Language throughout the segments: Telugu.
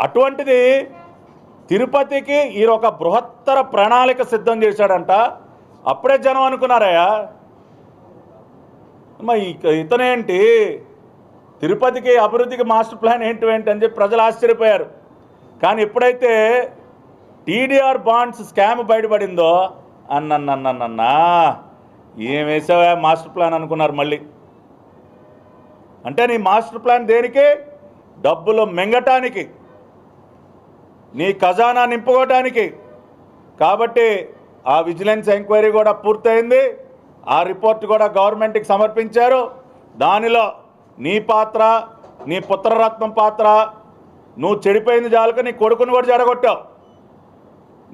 అటువంటిది తిరుపతికి ఈ ఒక బృహత్తర ప్రణాళిక సిద్ధం చేశాడంట. అప్పుడే జనం అనుకున్నారయ్యా, ఇతనేంటి తిరుపతికి అభివృద్ధికి మాస్టర్ ప్లాన్ ఏంటి అని చెప్పి ప్రజలు ఆశ్చర్యపోయారు. కానీ ఎప్పుడైతే టీడీఆర్ బాండ్స్ స్కామ్ బయటపడిందో అన్నన్నా ఏం వేసావా మాస్టర్ ప్లాన్ అనుకున్నారు. మళ్ళీ అంటే నీ మాస్టర్ ప్లాన్ దేనికి? డబ్బులు మింగటానికి, నీ ఖజానా నింపుకోవటానికి. కాబట్టి ఆ విజిలెన్స్ ఎంక్వైరీ కూడా పూర్తయింది. ఆ రిపోర్ట్ కూడా గవర్నమెంట్కి సమర్పించారు. దానిలో నీ పాత్ర, నీ పుత్రరత్నం పాత్ర, నువ్వు చెడిపోయింది చాలక నీ కొడుకును కూడా చెడగొట్టావు.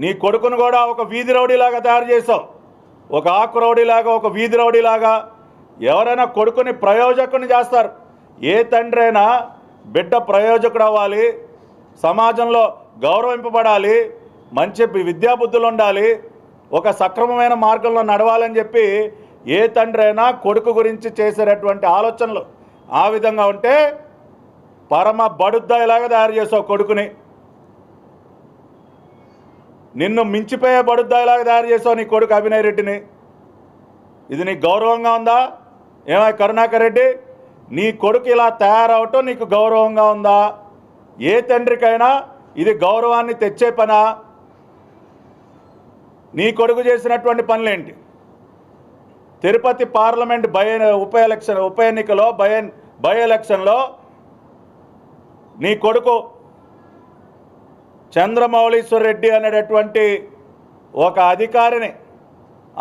నీ కొడుకును కూడా ఒక వీధి రౌడీలాగా తయారు చేసావు. ఒక ఆకు రౌడీలాగా, ఒక వీధి రౌడీలాగా. ఎవరైనా కొడుకుని ప్రయోజకుని చేస్తారు. ఏ తండ్రి అయినా బిడ్డ ప్రయోజకుడు అవ్వాలి, సమాజంలో గౌరవింపబడాలి, మంచి విద్యాబుద్ధులు ఉండాలి, ఒక సక్రమమైన మార్గంలో నడవాలని చెప్పి ఏ తండ్రి అయినా కొడుకు గురించి చేసేటటువంటి ఆలోచనలు ఆ విధంగా ఉంటే పరమ బడుద్దాయిలాగా తయారు చేసావు కొడుకుని. నిన్ను మించిపోయే బడుద్దాయిలాగా తయారు చేసావు నీ కొడుకు అభినయ్ రెడ్డిని. ఇది నీకు గౌరవంగా ఉందా? ఏమై కరుణాకర్ రెడ్డి, నీ కొడుకు ఇలా తయారవటం నీకు గౌరవంగా ఉందా? ఏ తండ్రికైనా ఇది గౌరవాన్ని తెచ్చే పనా? నీ కొడుకు చేసినటువంటి పనులేంటి? తిరుపతి పార్లమెంట్ ఉప ఎన్నికలో బై ఎలక్షన్లో నీ కొడుకు చంద్రమౌళీశ్వర్ రెడ్డి అనేటటువంటి ఒక అధికారిని,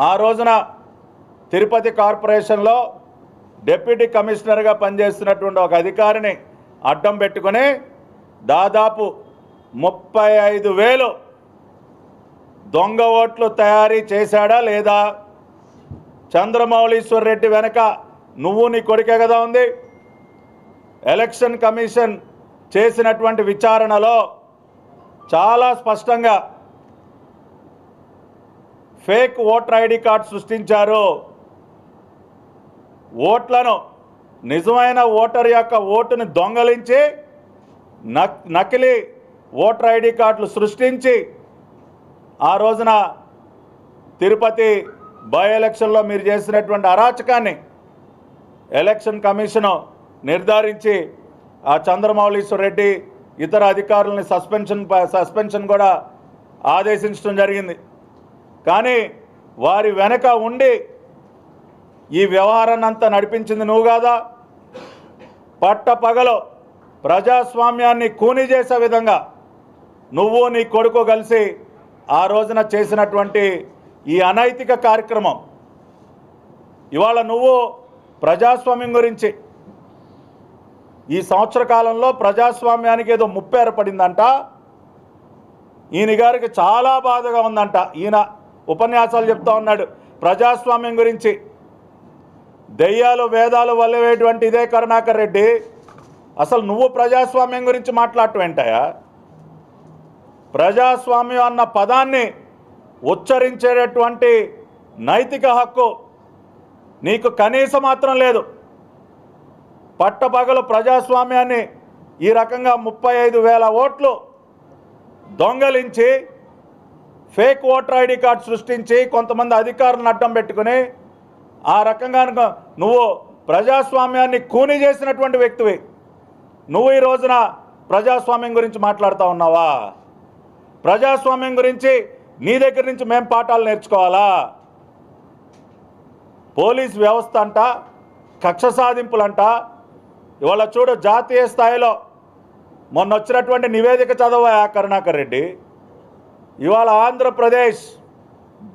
ఆ రోజున తిరుపతి కార్పొరేషన్లో డిప్యూటీ కమిషనర్గా పనిచేస్తున్నటువంటి ఒక అధికారిని అడ్డం పెట్టుకుని దాదాపు 35,000 దొంగ ఓట్లు తయారీ చేశాడా లేదా? చంద్రమౌళీశ్వర్ రెడ్డి వెనక నువ్వు నీ కొడుకే కదా ఉంది. ఎలక్షన్ కమిషన్ చేసినటువంటి విచారణలో చాలా స్పష్టంగా ఫేక్ ఓటర్ ఐడి కార్డు సృష్టించారు. ఓట్లను, నిజమైన ఓటర్ యొక్క ఓటుని దొంగలించి నకిలీ ఓటర్ ఐడి కార్డులు సృష్టించి ఆ రోజున తిరుపతి బై ఎలక్షన్లో మీరు చేసినటువంటి అరాచకాన్ని ఎలక్షన్ కమిషను నిర్ధారించి ఆ చంద్రమౌళీశ్వర్ రెడ్డి ఇతర అధికారులని సస్పెన్షన్ కూడా ఆదేశించడం జరిగింది. కానీ వారి వెనక ఉండి ఈ వ్యవహారాన్ని అంతా నడిపించింది నువ్వు కాదా? పట్టపగలు ప్రజాస్వామ్యాన్ని కూని చేసే విధంగా నువ్వు నీ కొడుకు కలిసి ఆ రోజున చేసినటువంటి ఈ అనైతిక కార్యక్రమం. ఇవాళ నువ్వు ప్రజాస్వామ్యం గురించి ఈ సంవత్సర కాలంలో ప్రజాస్వామ్యానికి ఏదో ముప్పు ఏర్పడిందంట. ఈయన గారికి చాలా బాధగా ఉందంట. ఈయన ఉపన్యాసాలు చెప్తా ఉన్నాడు ప్రజాస్వామ్యం గురించి. దెయ్యాలు వేదాలు వల్లవేటువంటి ఇదే కరుణాకర్ రెడ్డి, అసలు నువ్వు ప్రజాస్వామ్యం గురించి మాట్లాడటం ఏంటయా? ప్రజాస్వామ్యం అన్న పదాన్ని ఉచ్చరించేటటువంటి నైతిక హక్కు నీకు కనీసం మాత్రం లేదు. పట్టపగలు ప్రజాస్వామ్యాన్ని ఈ రకంగా 35,000 ఓట్లు దొంగలించి ఫేక్ ఓటర్ ఐడి కార్డు సృష్టించి కొంతమంది అధికారులను అడ్డం పెట్టుకుని ఆ రకంగా నువ్వు ప్రజాస్వామ్యాన్ని కూని చేసినటువంటి వ్యక్తివి. నువ్వు ఈ రోజున ప్రజాస్వామ్యం గురించి మాట్లాడుతూ ఉన్నావా? ప్రజాస్వామ్యం గురించి నీ దగ్గర నుంచి మేము పాఠాలు నేర్చుకోవాలా? పోలీస్ వ్యవస్థ అంట, కక్ష సాధింపులంట. ఇవాళ చూడు, జాతీయ స్థాయిలో మొన్న వచ్చినటువంటి నివేదిక చదవా కరుణాకర్ రెడ్డి. ఇవాళ ఆంధ్రప్రదేశ్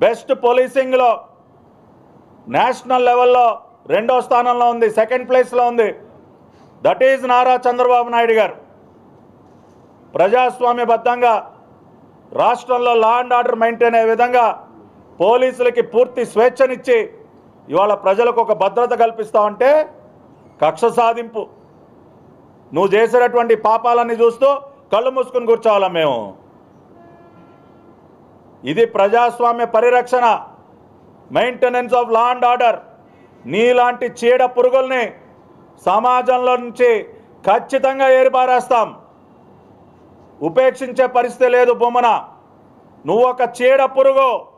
బెస్ట్ పోలీసింగ్లో నేషనల్ లెవెల్లో 2వ స్థానంలో ఉంది, 2nd ప్లేస్లో ఉంది. దట్ ఈజ్ నారా చంద్రబాబు నాయుడు గారు. ప్రజాస్వామ్యబద్ధంగా రాష్ట్రంలో లా అండ్ ఆర్డర్ మెయింటైన్ అయ్యే విధంగా పోలీసులకి పూర్తి స్వేచ్ఛనిచ్చి ఇవాళ ప్రజలకు ఒక భద్రత కల్పిస్తామంటే కక్ష సాధింపు. నువ్వు చేసేటటువంటి పాపాలన్నీ చూస్తూ కళ్ళు మూసుకుని కూర్చోవాలా మేము? ఇది ప్రజాస్వామ్య పరిరక్షణ, maintenance of law and order. నీలాంటి చీడ పురుగుల్ని సమాజంలో నుంచి ఖచ్చితంగా ఏరిపారేస్తాం. ఉపేక్షించే పరిస్థితి లేదు బొమ్మన. నువ్వు ఒక చీడ పురుగు.